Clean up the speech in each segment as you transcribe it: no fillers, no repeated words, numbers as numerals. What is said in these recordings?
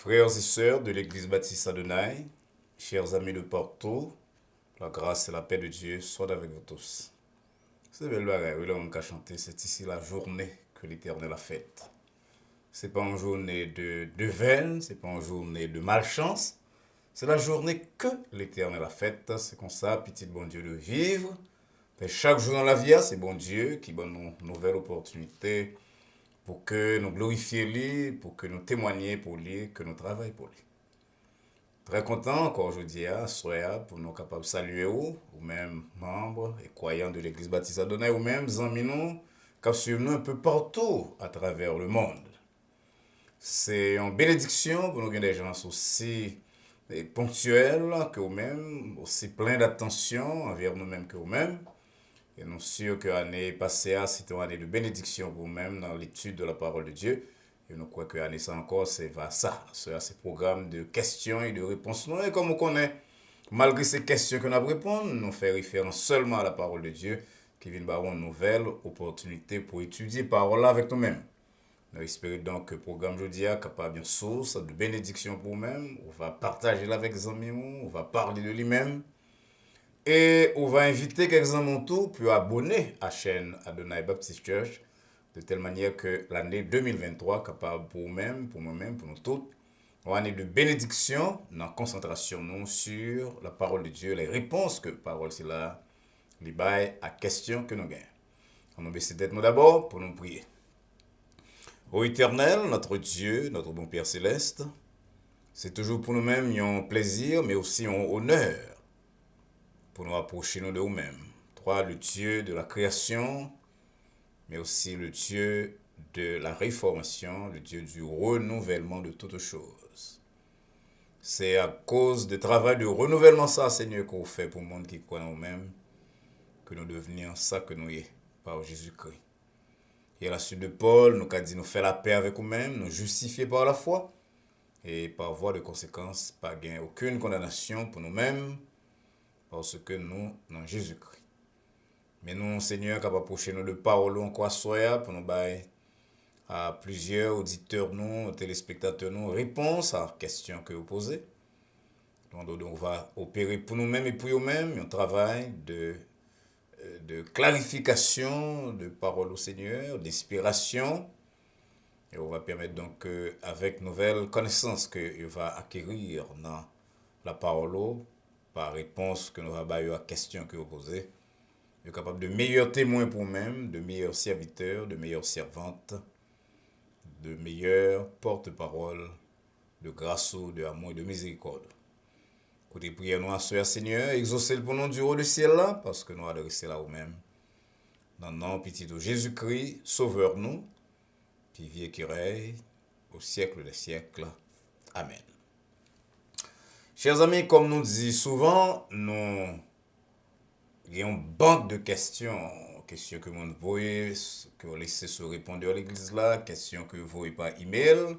Frères et sœurs de l'Église baptiste Adonai, chers amis de partout, la grâce et la paix de Dieu soient avec vous tous. C'est belle bagaille, oui, là on a chanté, c'est ici la journée que l'Éternel a faite. C'est pas une journée de veine, c'est pas une journée de malchance, c'est la journée que l'Éternel a faite. C'est comme ça, petit bon Dieu, de vivre. Et chaque jour dans la vie, c'est bon Dieu qui donne une nouvelle opportunité pour que nous glorifions lui, pour que nous témoignions pour lui, que nous travaillions pour lui. Très content encore aujourd'hui, pour nous capables de saluer ou même membres et croyants de l'Église baptiste Adonai, ou même amis nous, qui suivent nous un peu partout à travers le monde. C'est une bénédiction pour nous gagner des gens aussi ponctuels que vous-même, aussi plein d'attention envers nous-mêmes que vous-même. Et nous sommes sûrs que l'année passée, c'était une année de bénédiction pour vous-même dans l'étude de la parole de Dieu. Et nous croyons que l'année ça encore, c'est ça. C'est ce programme de questions et de réponses. Et comme on connaît, malgré ces questions que nous répondons, nous faisons référence seulement à la parole de Dieu qui vient de une nouvelle opportunité pour étudier la parole avec nous-mêmes. Nous espérons donc que le programme aujourd'hui est capable d'une source de bénédiction pour nous-mêmes. On va partager avec les amis, on va parler de lui-même. Et on va inviter quelques-uns tout pour abonner à la chaîne Adonai Baptist Church de telle manière que l'année 2023 capable pour vous-même, pour moi-même, pour nous tous, une année de bénédiction dans la concentration nous sur la parole de Dieu, les réponses que la parole c'est là, les bails à questions que nous gagnons. On va essayer d'être nous d'abord pour nous prier. Ô Éternel, notre Dieu, notre bon Père Céleste, c'est toujours pour nous-mêmes un plaisir, mais aussi un honneur pour nous approcher de nous-mêmes. Toi, le Dieu de la création, mais aussi le Dieu de la réformation, le Dieu du renouvellement de toutes choses. C'est à cause du travail de renouvellement ça, Seigneur, qu'on fait pour le monde qui croit en nous-mêmes, que nous devenions ça que nous sommes par Jésus-Christ. Et à la suite de Paul, nous avons dit nous faire la paix avec nous-mêmes, nous justifier par la foi, et par voie de conséquence, pas gagner aucune condamnation pour nous-mêmes, parce que nous, dans Jésus-Christ. Mais nous, Seigneur, capable d'approcher nous de parole en quoi soit pour nous bailler à plusieurs auditeurs, nous, téléspectateurs, nous, réponse à la question que vous posez. Donc, on va opérer pour nous-mêmes et pour nous-mêmes un travail de clarification de parole au Seigneur, d'inspiration. Et on va permettre donc, avec nouvelles connaissances qu'il va acquérir dans la parole, par réponse que nous va bailler à la question que vous posez, est capable de meilleurs témoins pour nous-mêmes, de meilleurs serviteurs, de meilleures servantes, de meilleurs porte-parole, de grâce, de amour et de miséricorde. Côté prière, nous à Seigneur, exaucez pour nous du haut du ciel là, parce que nous adressons là nous-mêmes. Dans le nom petit de Jésus-Christ, sauveur nous, qui vit et qui règne au siècle des siècles. Amen. Chers amis, comme nous disons souvent, nous avons une banque de questions que vous voyez, que vous laissez se répondre à l'église là, questions que vous voyez par email.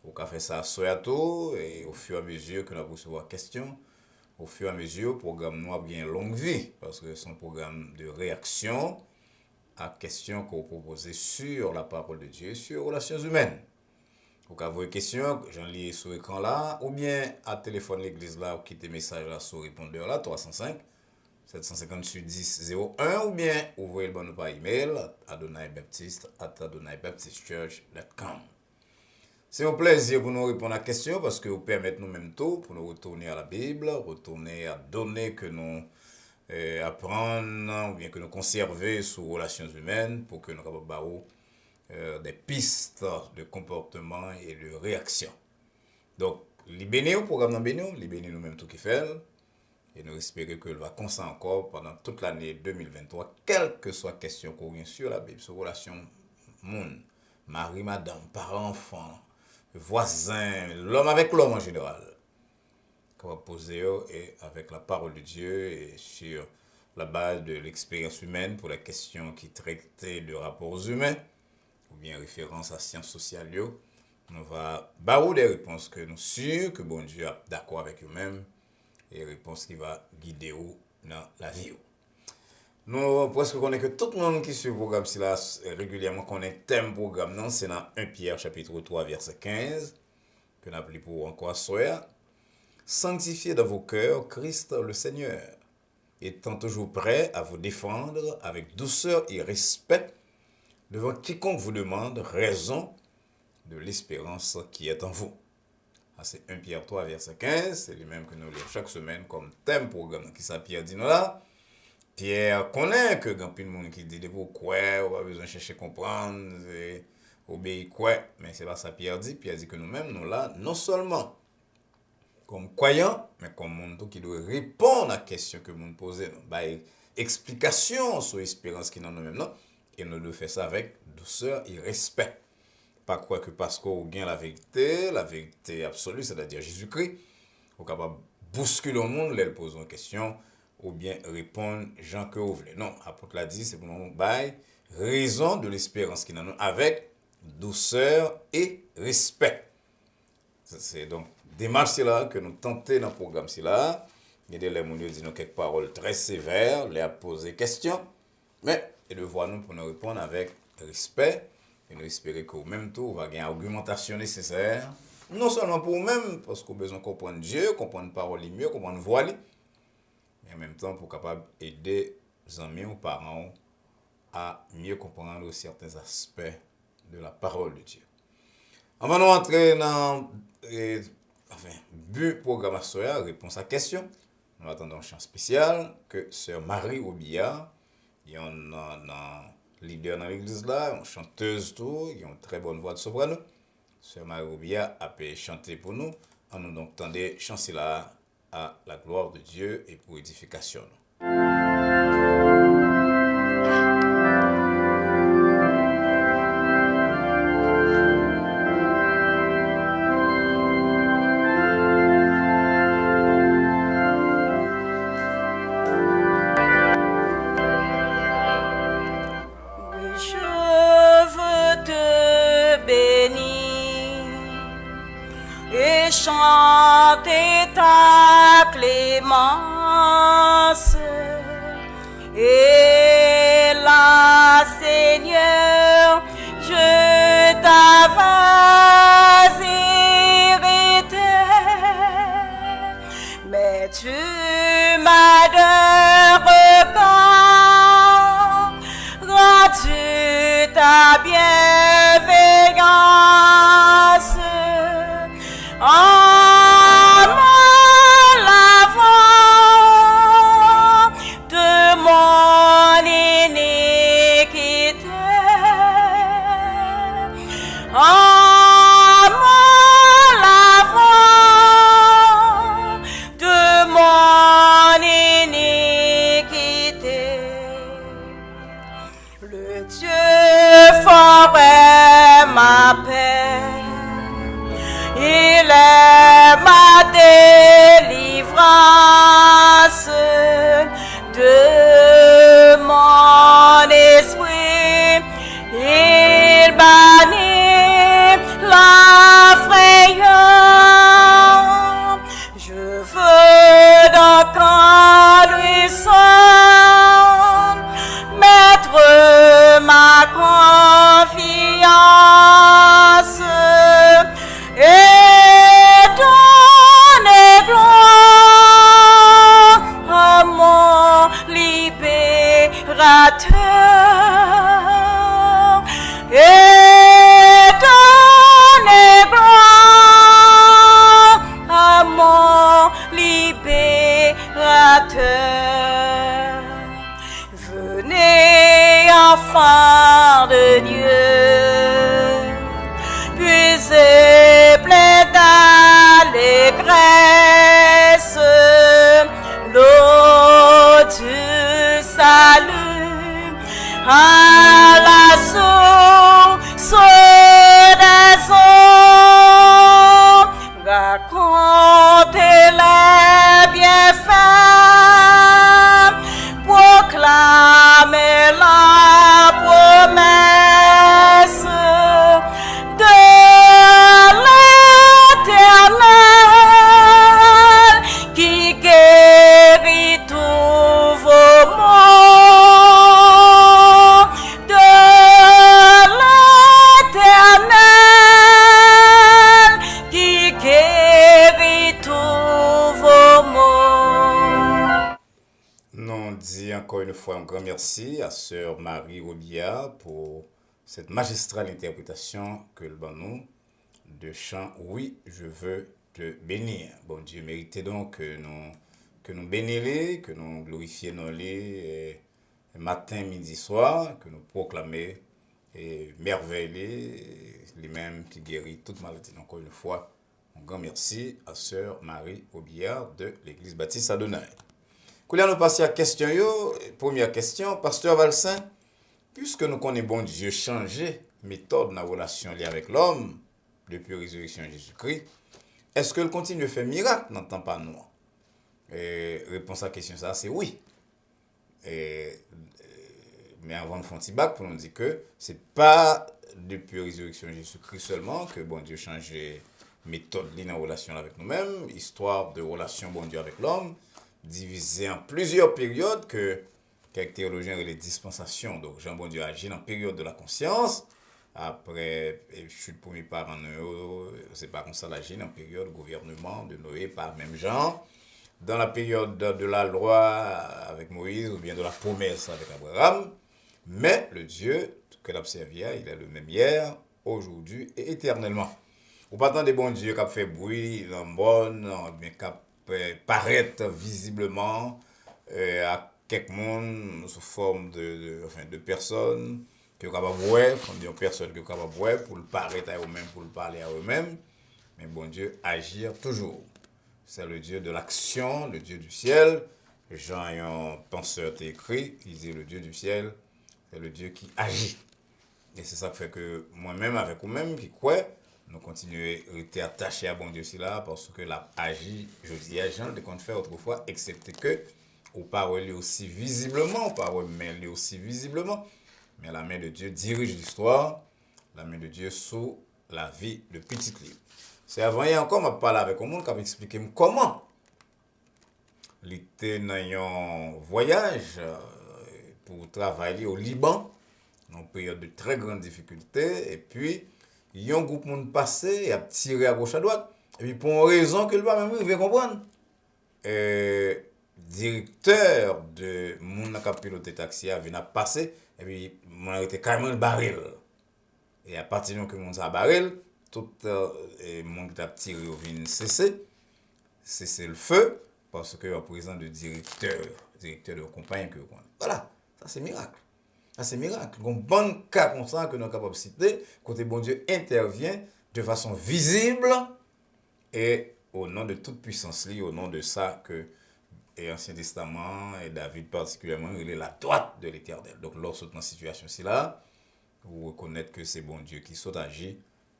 Vous pouvez faire ça à Soyato et au fur et à mesure que nous recevons des questions, au fur et à mesure, le programme nous a bien longue vie parce que c'est un programme de réaction à questions que vous proposez sur la parole de Dieu, sur les relations humaines. Vous pouvez avoir des questions, j'en lis sur l'écran là, ou bien à téléphone l'église là, ou quitter message là sur répondeur là, 305 758 10 01, ou bien ouvrez le bon par email adonaibaptiste@adonaibaptistchurch.com. C'est un plaisir pour nous répondre à la question parce que vous permettez nous-mêmes tout pour nous retourner à la Bible, retourner à donner que nous apprenons ou bien que nous conserver sur les relations humaines pour que nous capables des pistes de comportement et de réaction. Donc, libérer au programme dans libérer nous-mêmes tout qui fait. Et nous espérons qu'il va continuer encore pendant toute l'année 2023, quelle que soit la question qu'on vient sur la Bible, sur relation monde, mari, madame, parents, enfants, voisins, l'homme avec l'homme en général. Qu'on va poser et avec la parole de Dieu et sur la base de l'expérience humaine pour les questions qui traitent de rapports humains ou bien référence à sciences sociales. Nous va barrer des réponses que nous sûrs que bon Dieu est d'accord avec eux-mêmes et réponse qui va guider vous dans la vie. Nous presque connaissons que tout le monde qui suit le programme si régulièrement connaît thème programme non, c'est dans 1 Pierre chapitre 3 verset 15 que nous appelons pour encore soir. Sanctifiez dans vos cœurs Christ le Seigneur, étant toujours prêt à vous défendre avec douceur et respect devant quiconque vous demande raison de l'espérance qui est en vous. C'est 1 Pierre 3, verset 15, c'est le même que nous lisons chaque semaine comme thème programme qui s'appelle Pierre dit nous là. Pierre connaît que quand il y a des gens qui disent quoi, on a besoin de chercher à comprendre, obéir quoi, mais c'est pas ça Pierre dit que nous-mêmes, nous là, non seulement comme croyants, mais comme monde qui doit répondre à la question que nous posons, explication sur l'espérance qui est dans nous-mêmes, non? Et nous devons faire ça avec douceur et respect. Pas quoi que parce qu'on gagne la vérité absolue, c'est-à-dire Jésus-Christ, on est capable de bousculer le monde, leur poser une question, ou bien répondre gens que vous voulez. Non, l'apôtre l'a dit, c'est pour nous bailler raison de l'espérance qui est dans nous, avec douceur et respect. C'est donc démarche là que nous tentons dans le programme là. Il y a des gens qui disent quelques paroles très sévères, les poser questions, mais et de voir nous pour nous répondre avec respect. Et nous espérons qu'au même tour, on va gagner argumentation nécessaire, non seulement pour nous-mêmes, parce qu'on a besoin de comprendre Dieu, comprendre la parole mieux, comprendre la voix, mais en même temps pour capable aider les amis ou parents à mieux comprendre certains aspects de la parole de Dieu. Avant de rentrer dans le but programmation, réponse à la question, nous attendons un chant spécial que Sœur Marie Obia, il y en a leader dans l'église là, une chanteuse tout, qui a une très bonne voix de soprano. Sœur Marie Obia a pu chanter pour nous. On nous donc tendez chanter là à la gloire de Dieu et pour édification. Chanter ta clémence et là, Seigneur, je t'avais hérité, mais tu m'as de regard rendu ta bienveillance. En l'avant de mon iniquité, en l'avant de mon iniquité, le Dieu fort est ma paix. Il est ma délivrance de mon esprit. Il bannit la frayeur. Je veux donc en lui seul mettre ma confiance. Et donner gloire à mon libérateur. Et donner gloire à mon libérateur. Venez, enfants de Dieu, puisez plein d'allégresse l'eau du salut à la source des eaux. Racontez les bienfaits, proclamez la promesse de l'Éternel qui guérit tous vos maux. Marie Robillard pour cette magistrale interprétation que le nous de chant Oui, je veux te bénir. Bon Dieu, méritez donc que nous bénissions, que nous glorifions les matin, midi, soir, que nous proclamer et merveiller les mêmes qui guérit toute maladie. Encore une fois, un grand merci à sœur Marie Robillard de l'église baptiste Adonai. Quand nous passons à la question, première question, pasteur Valsin, puisque nous connaissons bon Dieu changer méthode dans la relation avec l'homme depuis la résurrection de Jésus-Christ, est-ce qu'il continue de faire miracle dans le temps pas nous? Réponse à la question, ça, c'est oui. Mais avant de faire un petit bac, pour nous dire que ce n'est pas depuis la résurrection de Jésus-Christ seulement que bon Dieu change méthode en relation avec nous-mêmes, histoire de relation bon Dieu avec l'homme, divisée en plusieurs périodes que quelques théologiens et les dispensations. Donc Jean bon Dieu agit dans la période de la conscience, après chute premier parent, c'est pas comme ça l'agit dans la période gouvernement de Noé par même Jean, dans la période de la loi avec Moïse ou bien de la promesse avec Abraham, mais le Dieu que l'observia, il est le même hier, aujourd'hui et éternellement. Ou pas tant des bons dieux qui ont fait bruit dans le monde, mais qui paraître visiblement à quelqu'un sous forme de personnes qui sont capables de voir, des personnes qui sont capables de voir pour le paraître à eux-mêmes, pour le parler à eux-mêmes. Mais bon Dieu agir toujours. C'est le Dieu de l'action, le Dieu du ciel. Jean, un penseur, t'a écrit, il dit le Dieu du ciel, c'est le Dieu qui agit. Et c'est ça qui fait que moi-même, avec vous-même, qui croit, nous continuons à être attachés à bon Dieu là parce que l'a agi, je dis à Jean, de qu'on fait autrefois, excepté que, au parole aussi visiblement, au parole mais aussi visiblement, mais la main de Dieu dirige l'histoire, la main de Dieu sous la vie de petite livre. C'est avant hier encore, je parlé avec un monde qui m'a expliqué comment il était dans un voyage pour travailler au Liban, dans une période de très grande difficulté, et puis, il y a un groupe de monde passé, il a tiré à gauche à droite, et puis pour une raison que le pas même veut comprendre. Directeur de mon qui a piloté taxi a venu passer, et puis, mon a été carrément le baril. Et à partir de que mon a baril, tout le monde qui a tiré vient cesser le feu, parce que le président de directeur de compagnie que vous connaissez. Voilà, ça c'est miracle. Ça c'est miracle. Un bon cas comme ça que nous sommes capables de citer, côté bon Dieu intervient de façon visible et au nom de toute puissance, au nom de ça que l'Ancien Testament et David particulièrement, il est la droite de l'Éternel. Donc lorsque dans cette situation-ci là, vous reconnaître que c'est bon Dieu qui saute agir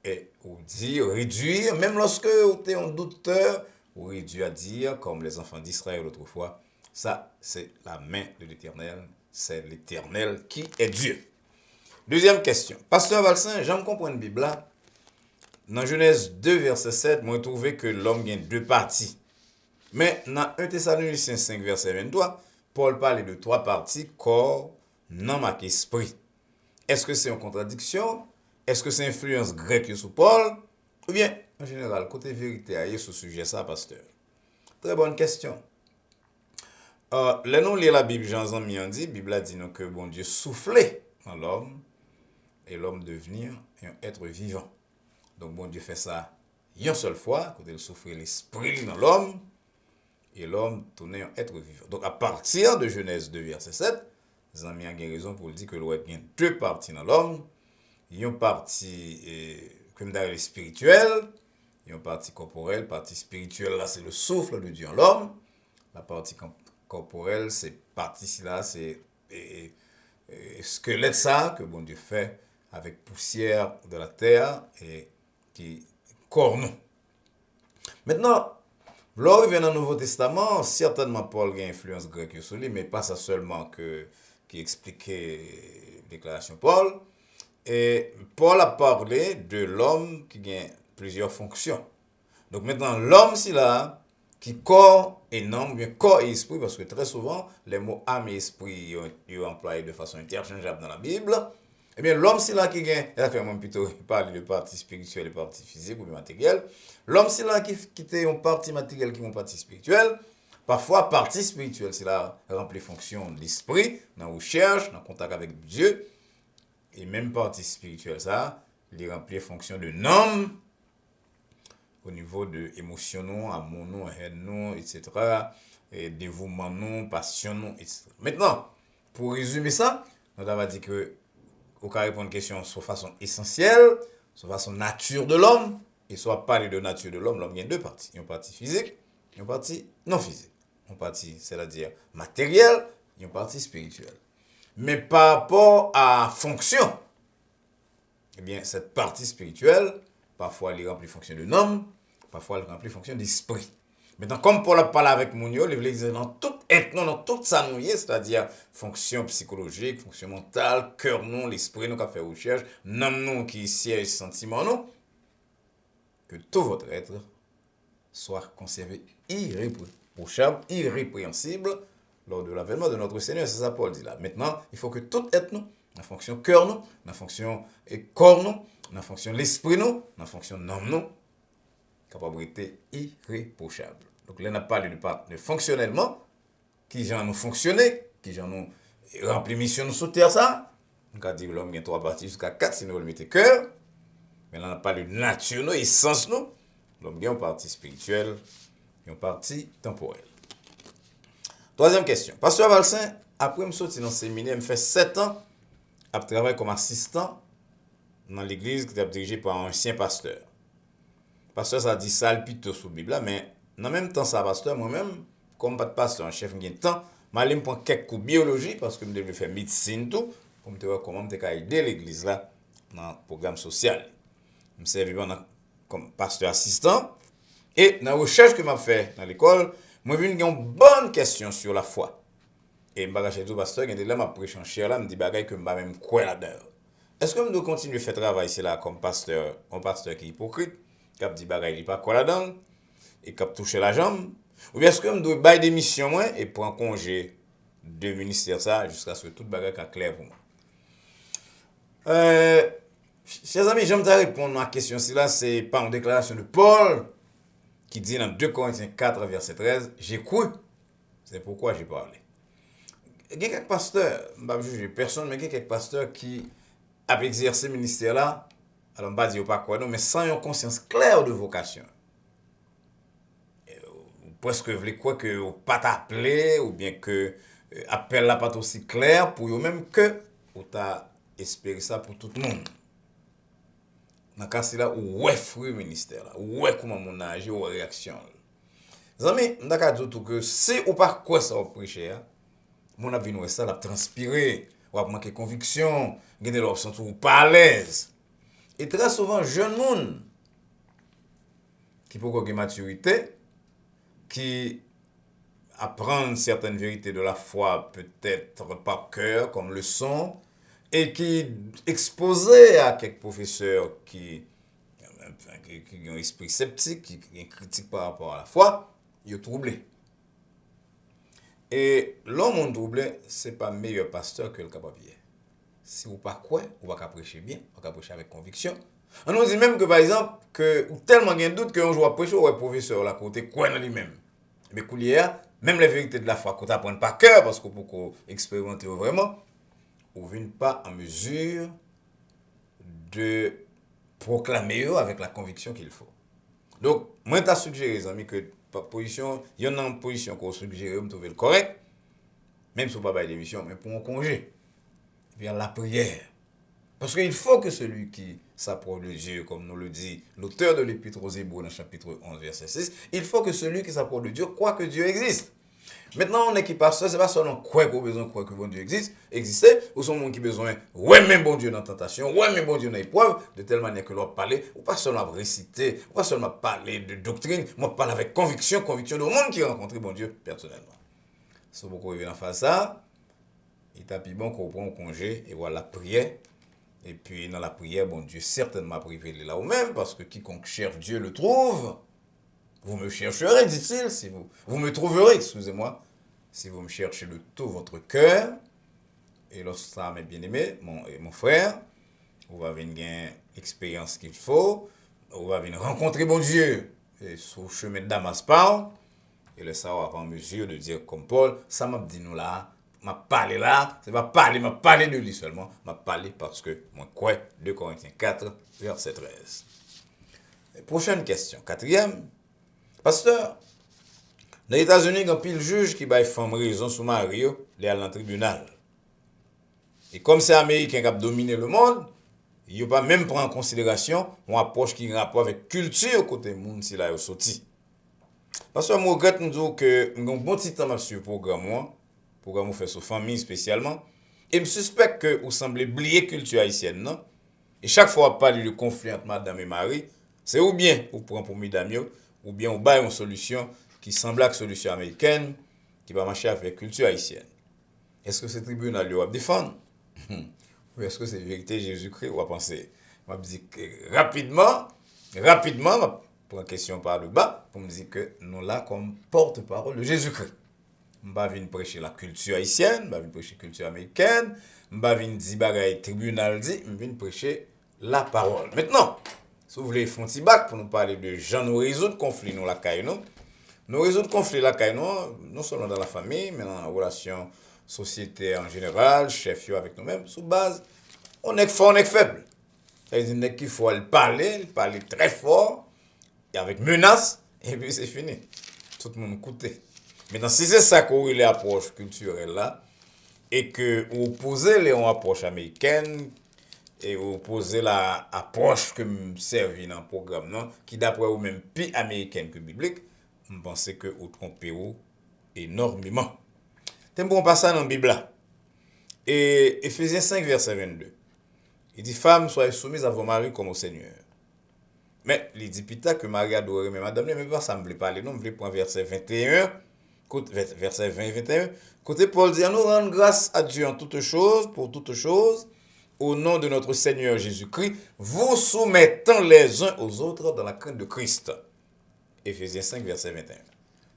et vous dire, réduire, même lorsque vous êtes en douteur, vous réduire à dire, comme les enfants d'Israël autrefois, ça c'est la main de l'Éternel, c'est l'Éternel qui est Dieu. Deuxième question. Pasteur Valsin, j'aime comprendre la Bible là. Dans Genèse 2, verset 7, moi, je trouve que l'homme a deux parties. Mais dans 1 Thessaloniciens 5, verset 23, Paul parle de trois parties, corps, âme et esprit. Est-ce que c'est une contradiction? Est-ce que c'est une influence grecque sur Paul? Ou bien, en général, côté vérité, il y a ce sujet, ça, pasteur. Très bonne question. Là, nous lisons la Bible, Jean-Zami a dit, la Bible a dit nous, que bon Dieu soufflait dans l'homme et l'homme devenir un être vivant. Donc, bon Dieu fait ça une seule fois, quand il souffle l'esprit dans l'homme et l'homme tournait un être vivant. Donc, à partir de Genèse 2, verset 7, Zami a raison pour dire que l'on a deux parties dans l'homme. Il y a une partie comme dans le spirituel, il y a une partie corporelle, partie spirituelle, là, c'est le souffle de Dieu en l'homme. La partie corporelle, c'est partie-là, c'est squelette ça que bon Dieu fait avec poussière de la terre et qui corne. Maintenant, lorsqu'il vient dans le Nouveau Testament, certainement Paul a une influence grecque sur lui, mais pas ça seulement qui expliquait la déclaration Paul. Et Paul a parlé de l'homme qui a plusieurs fonctions. Donc maintenant, l'homme, c'est là, qui corps et non, bien corps et esprit, parce que très souvent, les mots âme et esprit sont employés de façon interchangeable dans la Bible. Eh bien, l'homme, c'est là qui gagne, là, moi plutôt parler de partie spirituelle et partie physique ou matérielle. L'homme, c'est là qui a une partie matérielle qui est une partie spirituelle. Parfois, partie spirituelle, c'est la remplie fonction de l'esprit, dans la recherche, dans le contact avec Dieu. Et même partie spirituelle, ça, il remplit fonction de l'homme, au niveau de émotion, amour, haine, etc. Et dévouement, passion, etc. Maintenant, pour résumer ça, on va dire que on va répondre à une question sur façon essentielle, sur façon nature de l'homme, et soit parler de nature de l'homme, l'homme il y a deux parties. Il y a une partie physique, et une partie non physique. Une partie, c'est-à-dire matérielle, et une partie spirituelle. Mais par rapport à fonction, eh bien, cette partie spirituelle, parfois elle remplit fonction de l'homme, parfois elle remplit fonction d'esprit. Maintenant, comme Paul a parlé avec Mounio, il veut dire dans tout être, dans toute sa nouille, c'est-à-dire fonction psychologique, fonction mentale, cœur, non, l'esprit, nous qui fait recherche, nom, non, qui siège, sentiment, non, que tout votre être soit conservé irréprochable, irrépréhensible lors de l'avènement de notre Seigneur. C'est ça Paul dit là. Maintenant, il faut que tout être nous, la fonction cœur nous, la fonction corps nous, la fonction l'esprit nous, la fonction nom nous, capacité irréprochable. Donc là, on a parlé de fonctionnellement, qui j'en nous fonctionner, qui j'en nous rempli mission nous sous terre ça. On a dit l'homme il y a 3 parties jusqu'à 4 sinon le mettait cœur. Mais là, on a parlé de nature nous, essence nous. L'homme il y a une partie spirituelle et une partie temporelle. Troisième question. Pasteur Valsin, après me sortir dans le séminaire, me fait 7 ans à travailler comme assistant dans l'église qui est dirigée par un ancien pasteur. Pasteur, ça dit ça plutôt sous la Bible, mais en même temps, ça, pasteur, moi-même, comme pas de pasteur, un chef, j'ai temps, je vais prendre quelques cours de biologie parce que je devais faire médecine tout, pour me voir comment je peux aider l'église là dans le programme social. Je me servis comme pasteur assistant et dans la recherche que je fait dans l'école, moi, j'ai une bonne question sur la foi. Et je vais tout pasteur, il y a là, je prêche en chair là, je me dis bagaille que je vais même croire là-dedans. Est-ce que je dois continuer à faire travail ici là comme pasteur, un pasteur qui est hypocrite? Qui a dit bagaille, il pas quoi là-dedans, et qui a touché la jambe, ou bien est-ce que je dois bailler des missions moi et prendre congé de ministère ça jusqu'à ce que toute bagaille soit claire pour moi. Chers amis, j'aime te répondre à la question si là c'est par une déclaration de Paul qui dit dans 2 Corinthiens 4 verset 13, j'ai cru, c'est pourquoi j'ai parlé. Il y a quelques pasteurs, je ne vais pas juger personne, mais il y a quelques pasteurs qui a exercé le ministère là. Alors, je ne vais pas dire pas quoi, non, mais sans une conscience claire de vocation. Presque vous voulez quoi que vous pas t'appeler, ou bien que appel là pas aussi clair pour vous même que vous t'a espéré ça pour tout le monde. Dans le cas là, ouais, fruit ministère là, ouais, comment mon âge, ou réaction. Les amis, je vais dire que si ou pas quoi ça vous prêcher, mon avis nous ça, la transpirer, ou a manquer conviction, gagner l'option ou pas à l'aise. Et très souvent, jeunes monde qui peut avoir une maturité, qui apprennent certaines vérités de la foi, peut-être par cœur, comme leçon, et qui exposés à quelques professeurs qui ont un esprit sceptique, qui ont critique par rapport à la foi, ils sont troublés. Et l'homme troublé, ce n'est pas meilleur pasteur que le capable. Si vous pas quoi, vous va prêcher bien, vous va prêcher avec conviction. On nous dit même que par exemple que ou tellement de doute que on joue à prêcher au professeur là côté quoi dans lui-même. Mais coulière, même les vérités de la foi qu'on t'apprend par cœur parce que pour expérimenter vraiment, vous venez pas en mesure de proclamer avec la conviction qu'il faut. Donc moi t'ai suggéré les amis que par position, il y en a une position qu'on suggère me trouver le correct même si pas bail d'émission mais pour un congé. Vers la prière. Parce qu'il faut que celui qui s'approche de Dieu, comme nous le dit l'auteur de l'Épître aux Hébreux dans le chapitre 11, verset 6, il faut que celui qui s'approche de Dieu croit que Dieu existe. Maintenant, on est qui passe, c'est pas seulement croire qu'on a besoin de croire que bon Dieu existait, ou son monde qui a besoin, ouais, même bon Dieu dans la tentation, ouais, même bon Dieu dans l'épreuve, de telle manière que l'on parler, ou pas seulement réciter, ou pas seulement parler de doctrine, moi parle avec conviction de monde qui a rencontré bon Dieu personnellement. Si vous pouvez en faire ça, il t'a dit bon qu'on prend un congé et voilà la prière. Et puis dans la prière, bon Dieu certainement privé là ou même parce que quiconque cherche Dieu le trouve. Vous me chercherez, dit-il, si vous me trouverez, excusez-moi, si vous me cherchez de tout votre cœur. Et lorsque ça, mes bien-aimés, mon frère, vous avez une expérience qu'il faut, vous avez rencontrer bon Dieu et sur le chemin de Damas, et le savoir en mesure de dire comme Paul, ça m'a dit nous là, m'a parlé là, c'est pas parler, m'a parlé de lui seulement, m'a parlé parce que moi quoi, 2 Corinthiens 4, verset 13. Prochaine question, quatrième. Pasteur, dans les États-Unis, il y a un pile juge qui va femme raison sous mari, les à le tribunal. Et comme c'est Américain qui a dominé le monde, il ne pas même prendre en considération une approche qui a un rapport avec culture côté monde si là est sorti. Parce que moi regrette nous dire que un bon petit temps sur le programme fait sur famille spécialement et me suspecte que vous semblez oublier culture haïtienne non. Et chaque fois on parle de conflit entre madame et mari, c'est ou bien vous prenez pour mesdames ou bien on bat une solution qui semble être solution américaine qui va marcher avec culture haïtienne. Est-ce que ce tribunal lui va défendre? Ou est-ce que c'est vérité Jésus-Christ ou à penser? Je me dis que rapidement, pour une question par le bas, pour me dire que nous là comme porte-parole de Jésus-Christ. Je ne vais pas venir prêcher la culture haïtienne, je ne vais pas venir prêcher la culture américaine, je ne vais pas venir dire bagaille tribunal dit, je vais venir prêcher la parole. Maintenant, si vous voulez faire un petit bac pour nous parler de gens nous résoudre conflit nous la caille nous. Nous résoudre conflit la caille non seulement dans la famille, mais dans la relation société en général, chef avec nous-mêmes, sous base, on est fort, on est faible. C'est-à-dire qu'il faut parler très fort, et avec menace, et puis c'est fini. Tout le monde écoute. Maintenant, si c'est ça qu'on a l'approche culturelle là, et que vous posez les approche américaine, et vous posez l'approche que me servi dans le programme, non, qui d'après vous même plus américaine que biblique, je pense que vous trompez énormément. C'est bon passage dans la Bible là. Et Ephésiens 5, verset 22. Il dit, femmes, soyez soumises à vos maris comme au Seigneur. Mais il dit pita que Marie adorait, mais madame, mais pas ça me voulait parler, non, me voulait prendre verset 21, verset 20 et 21. Côté Paul dit, nous rendre grâce à Dieu en toutes choses, pour toutes choses, au nom de notre Seigneur Jésus-Christ, vous soumettant les uns aux autres dans la crainte de Christ. Ephésiens 5, verset 21.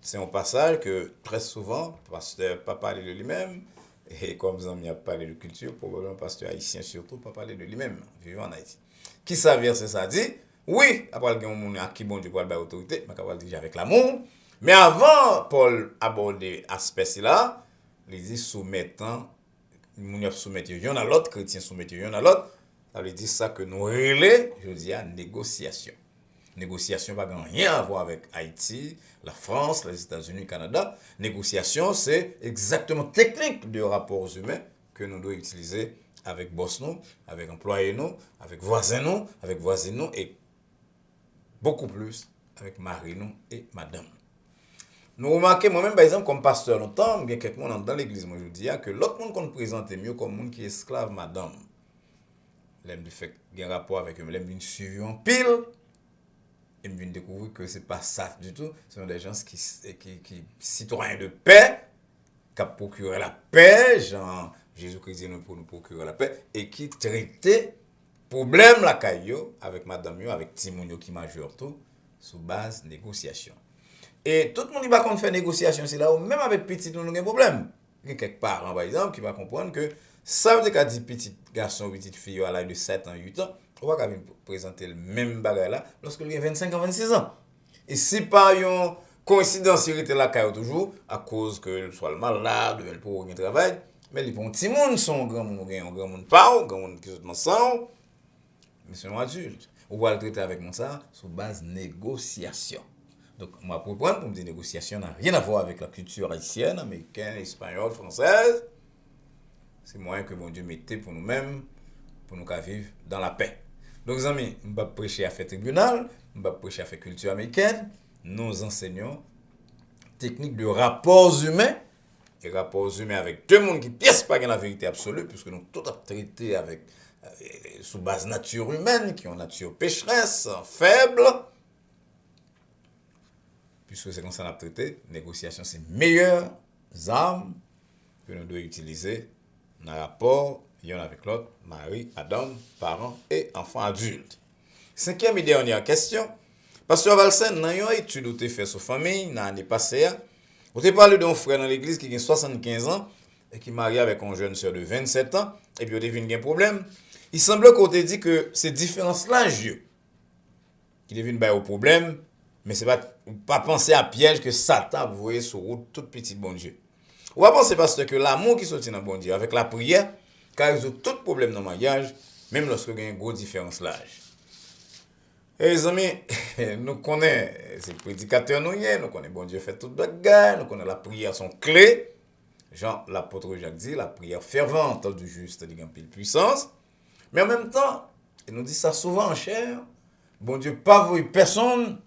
C'est un passage que très souvent, le pasteur pas parlé de lui-même, et comme Zami a parlé de culture, probablement le pasteur haïtien surtout pas parlé de lui-même, vivant en Haïti. Qui ça verset ça dit? Oui, après il y a un monde à qui bon Dieu pour avoir autorité, mais il dit avec l'amour. Mais avant Paul aborder aspect là, il dit soumettant, il soumettre yon à l'autre, chrétien soumettre yon à l'autre, ça veut dire ça que nous relais, je dis à négociation. Négociation n'a rien à voir avec Haïti, la France, les États-Unis, le Canada. Négociation, c'est exactement technique de rapports humains que nous devons utiliser avec boss nous, avec employés nous, avec voisins nous, avec voisines nous et beaucoup plus avec mari nous et madame. Nous remarquons, moi-même, par exemple, comme pasteur longtemps, il y a quelqu'un dans l'église, moi je dis que l'autre monde qu'on présente mieux comme monde qui est esclave madame. L'aime du fait qu'il y a un rapport avec eux, l'aime d'une suivi en pile. Et me viens découvrir que c'est pas ça du tout. Ce sont des gens qui citoyens de paix, qui procurent la paix, genre Jésus-Christ dit nous pour nous procurer la paix, et qui traitent problème la caillou avec madame yo, avec Timounio qui majeur tout, sous base négociation. Et tout le monde va qu'on fait négociation, c'est là où même avec petit nous avons un problème. Il y a quelques parents par exemple qui va comprendre que ça veut dire qu'à dit petit garçon, petite fille à l'âge de 7 ans, 8 ans, on va présenter le même bagage là lorsque il y a 25 ans, 26 ans. Et si par une coïncidence, il était là toujours, à cause que soit le malade, le pauvre qui travaille, mais les petits monde sont grand monde pas, grand monde qui sont ensemble, mais c'est un adulte. On va le traiter avec moi ça sur base négociation. Donc, moi, pour prendre, pour me dire négociation n'a rien à voir avec la culture haïtienne, américaine, espagnole, française. C'est moyen que mon Dieu mettait pour nous-mêmes, pour nous vivre dans la paix. Donc, les amis, je ne vais pas prêcher à faire tribunal, je ne vais pas prêcher à faire culture américaine. Nous enseignons technique de rapports humains, et rapports humains avec deux mondes qui ne piècent pas la vérité absolue, puisque nous tout traité avec sous base nature humaine, qui ont nature pécheresse, faible. Puisque c'est comme ça qu'on a traité, négociation, c'est meilleures armes que nous devons utiliser dans le rapport l'un avec l'autre, mari, madame, parents et enfants adultes. Cinquième et dernière question. Pasteur Valsen, dans une étude où tu fait sur famille, dans l'année passée, on t'a parlé d'un frère dans l'église qui a 75 ans et qui est marié avec une jeune sœur de 27 ans, et puis on devine un problème. Il semble qu'on t'a dit que ces différences-là, qui deviennent au problème Mais c'est pas penser à piège que Satan vous voyez sur route tout petit bon Dieu. Ou pas penser parce que l'amour qui sortit dans bon Dieu avec la prière, car résout tout problème dans le mariage, même lorsque il y a une grosse différence l'âge. Et les amis, nous connaissons, c'est prédicateur nous connaissons bon Dieu fait toute bagarre, nous connaissons la prière son clé. Jean, l'apôtre Jacques dit, la prière fervente du juste a une pile puissance. Mais en même temps, il nous dit ça souvent en chair, bon Dieu pas voulu personne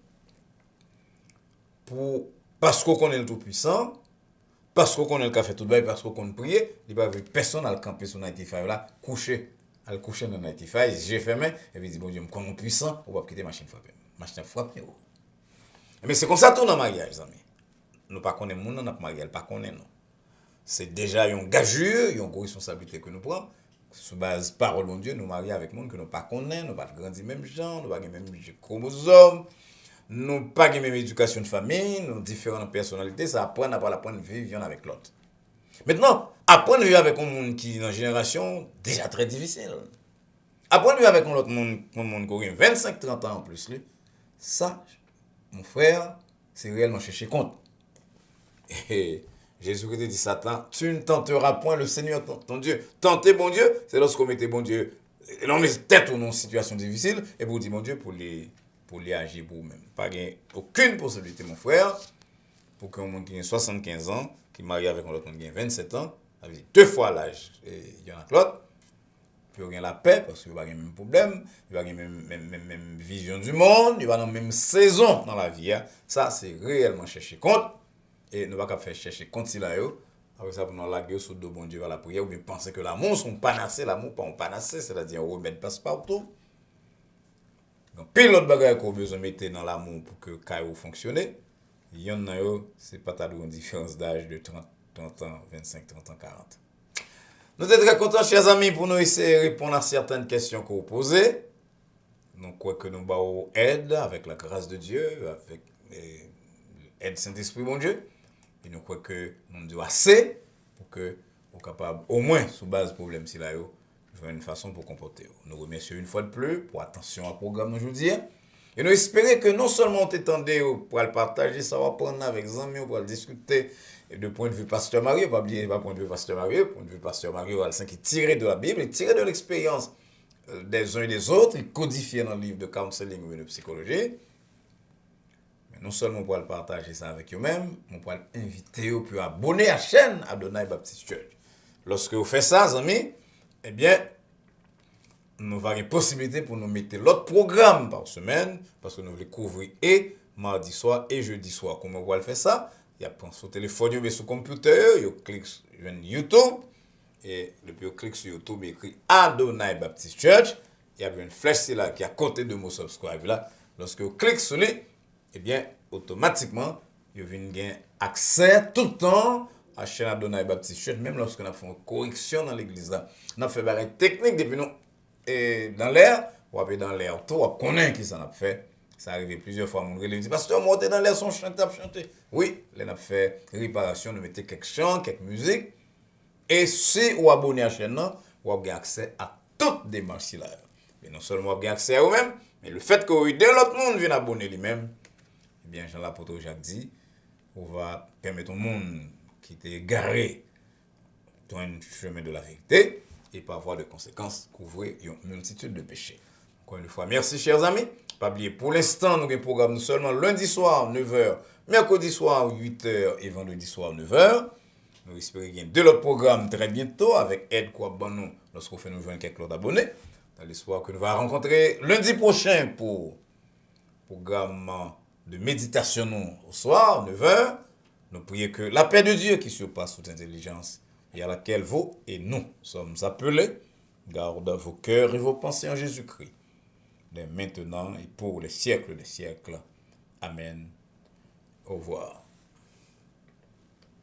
parce qu'on connaît le Tout-Puissant, parce qu'on connaît le café tout bas, parce qu'on connaît prier, il n'y a pas personne à le camper sur 95 là, coucher. À le coucher dans 95, j'ai fermé, et puis il dit, bon Dieu, je connais puissant, on va quitter machine frapper. Machine frapper. Mais c'est comme ça tout dans le mariage, les amis. Nous ne connaissons pas notre mariage, pas connaître non. C'est déjà une gageure, une grosse responsabilité que nous prenons. Sous base parole de Dieu, nous marions avec monde que nous ne connaissons pas, nous ne pas grandir même gens, nous ne pas même chromosomes, nous ne pas même éducation de famille, nous différentes personnalités, ça apprend à apprendre à vivre avec l'autre. Maintenant, apprendre à vivre avec un monde qui est dans une génération déjà très difficile. Apprendre à vivre avec un autre monde qui a 25-30 ans en plus, ça, mon frère, c'est réellement chercher compte. Et Jésus-Christ dit Satan, tu ne tenteras point le Seigneur ton Dieu. Tenter bon Dieu, c'est lorsqu'on mettait bon Dieu, l'on met tête dans une situation difficile, et pour dire bon Dieu, pour les agir pour vous-même. Pas aucune possibilité, mon frère, pour qu'un monde qui a 75 ans, qui est marié avec un autre monde qui a 27 ans, avec 2 fois l'âge, il y en a l'autre, puis il y a la paix, parce qu'il n'y a pas le même problème, il n'y a pas la même vision du monde, il n'y a pas la même saison dans la vie. Hein. Ça, c'est réellement chercher compte. Et nous ne pouvons pas faire chercher compte là. Avec ça, pour nous laguer sur le bon Dieu à la prière, ou bien penser que l'amour sont panassés, l'amour pas un panassé, c'est-à-dire un remède passe partout. Donc, pile l'autre bagage qu'on a besoin de mettre dans l'amour pour que Caillou fonctionne, il y en a, c'est pas une différence d'âge de 30 ans, 25, 30 ans, 40. Nous sommes très contents, chers amis, pour nous essayer de répondre à certaines questions que vous posez. Nous croyons que nous avons aide avec la grâce de Dieu, avec l'aide Saint-Esprit, mon Dieu. Et nous croyons que nous devons assez pour que nous soyons capables, au moins, sous base du problème, si là, trouver une façon pour comporter. Nous remercions une fois de plus pour attention au programme aujourd'hui. Et nous espérons que non seulement on t'étendait pour le partager, ça va prendre avec les amis, pour le discuter de point de vue pasteur Mario, pas oublier pas point de vue pasteur Mario, point de vue pasteur Mario, qui est tiré de la Bible, et tiré de l'expérience des uns et des autres, il codifié dans le livre de counseling ou de psychologie. Mais non seulement pour le partager ça avec eux-mêmes, mais pour l'inviter ou pour abonner à la chaîne Adonai Baptist Church. Lorsque vous faites ça, amis, eh bien, nous avons une possibilité pour nous mettre l'autre programme par semaine, parce que nous voulons couvrir et mardi soir et jeudi soir. Comment vous allez faire ça? Il y a sur le téléphone, ou sur le computer, vous cliquez sur YouTube, et depuis vous cliquez sur YouTube, il écrit Adonai Baptist Church, il y a une flèche là qui est à côté de mon subscribe là. Lorsque vous cliquez sur lui, eh bien, automatiquement, vous venez gagner accès tout le temps à la chaîne Adonai Baptist Church, même lorsqu'on a fait une correction dans l'église là. On a fait une technique depuis nous. Et dans l'air, ou après dans l'air, tout, on connaît qui ça a fait. Ça arrive plusieurs fois, mon relève dit, pasteur, monter dans l'air, son chanter. Oui, on a fait réparation, nous mettons quelques chants, quelques musiques. Et si vous abonnez à la chaîne, vous avez accès à toutes les démarches là. Mais non seulement vous avez accès à vous-même, mais le fait que vous aidez l'autre monde vienne abonner lui-même, eh bien, Jean l'apôtre Jacques dit, on va permettre au monde qui était égaré dans un chemin de la vérité, et par voie de conséquences, couvrir une multitude de péchés. Encore une fois, merci chers amis. Pas oublier, pour l'instant, nous avons un programme seulement lundi soir 9h, mercredi soir 8h et vendredi soir 9h. Nous espérons qu'il y ait deux autres programmes très bientôt avec aide quoi nous lorsqu'on fait nous joindre quelques autres abonnés. Dans l'espoir que nous allons rencontrer lundi prochain pour programme de méditation au soir 9h. Nous prions que la paix de Dieu qui surpasse toute intelligence et à laquelle vous et nous sommes appelés, garde vos cœurs et vos pensées en Jésus-Christ, dès maintenant et pour les siècles des siècles. Amen. Au revoir.